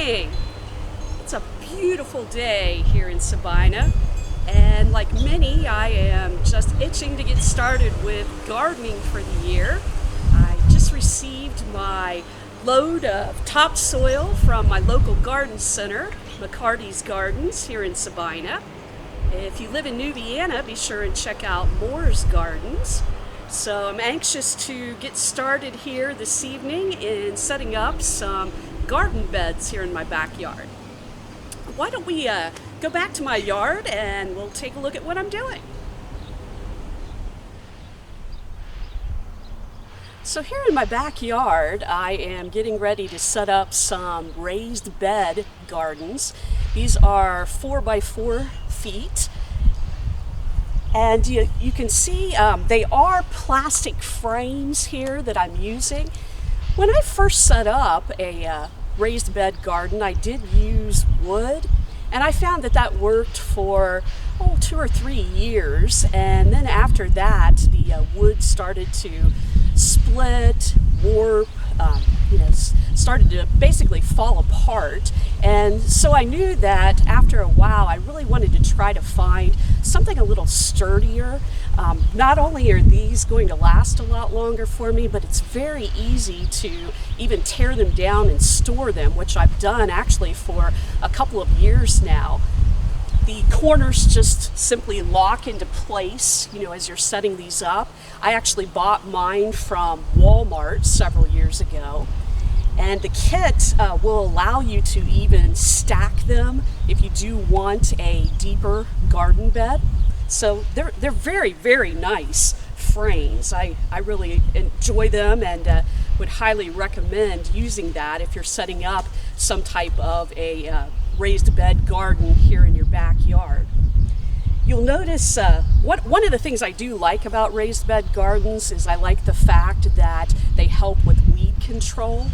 morning! It's a beautiful day here in Sabina, and like many, I am just itching to get started with gardening for the year. I just received my load of topsoil from my local garden center, McCarty's Gardens here in Sabina. If you live in New Vienna, be sure and check out Moore's Gardens. So I'm anxious to get started here this evening in setting up some garden beds here in my backyard. Why don't we go back to my yard and we'll take a look at what I'm doing. So here in my backyard, I am getting ready to set up some raised bed gardens. These are 4x4 feet. And you can see they are plastic frames here that I'm using. When I first set up a raised bed garden, I did use wood, and I found that worked for 2 or 3 years. And then after that, the wood started to split, warp, started to basically fall apart. And so I knew that after a while I really wanted to try to find something a little sturdier. Not only are these going to last a lot longer for me, but it's very easy to even tear them down and store them, which I've done actually for a couple of years now. The corners just simply lock into place, as you're setting these up. I actually bought mine from Walmart several years ago. And the kit will allow you to even stack them if you do want a deeper garden bed. So they're very, very nice frames. I really enjoy them and would highly recommend using that if you're setting up some type of a raised bed garden here in your backyard. You'll notice one of the things I do like about raised bed gardens is I like the fact that they help with weed control.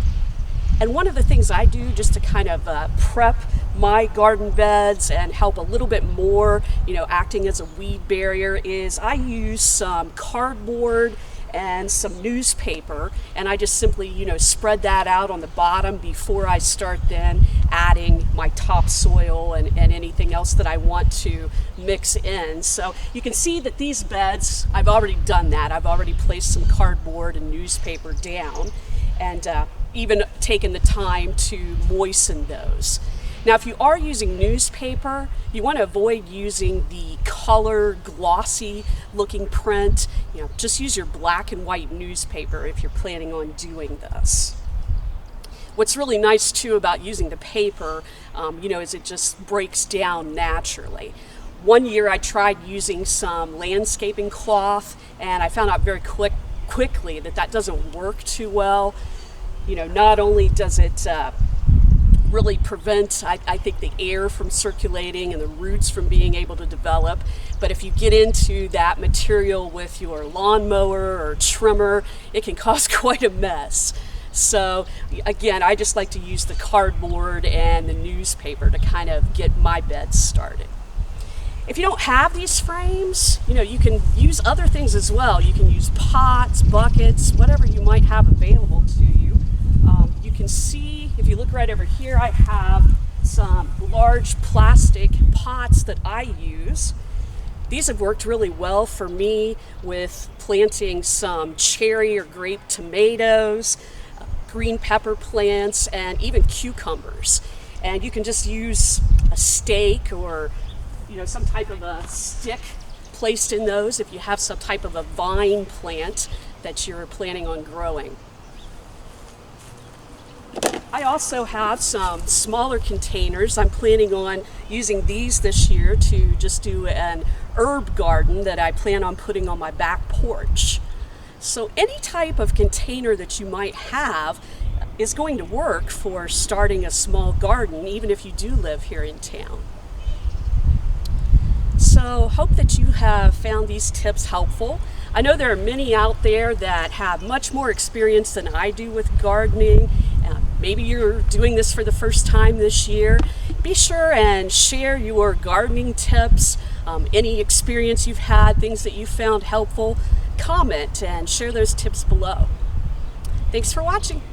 And one of the things I do just to kind of prep my garden beds and help a little bit more, acting as a weed barrier, is I use some cardboard and some newspaper, and I just simply, spread that out on the bottom before I start then adding my topsoil and anything else that I want to mix in. So you can see that these beds, I've already done that. I've already placed some cardboard and newspaper down, and even taken the time to moisten those. Now, if you are using newspaper, you want to avoid using the color, glossy looking print. Just use your black and white newspaper if you're planning on doing this. What's really nice too about using the paper, is it just breaks down naturally. One year I tried using some landscaping cloth, and I found out very quickly that doesn't work too well. Not only does it really prevent, I think, the air from circulating and the roots from being able to develop, but if you get into that material with your lawnmower or trimmer, it can cause quite a mess. So again, I just like to use the cardboard and the newspaper to kind of get my bed started. If you don't have these frames, you can use other things as well. You can use pots, buckets, whatever you might have available to you. You can see, if you look right over here, I have some large plastic pots that I use. These have worked really well for me with planting some cherry or grape tomatoes, green pepper plants, and even cucumbers. And you can just use a stake or some type of a stick placed in those if you have some type of a vine plant that you're planning on growing. I also have some smaller containers. I'm planning on using these this year to just do an herb garden that I plan on putting on my back porch. So any type of container that you might have is going to work for starting a small garden, even if you do live here in town. So hope that you have found these tips helpful. I know there are many out there that have much more experience than I do with gardening. Maybe you're doing this for the first time this year. Be sure and share your gardening tips, any experience you've had, things that you found helpful. Comment and share those tips below. Thanks for watching.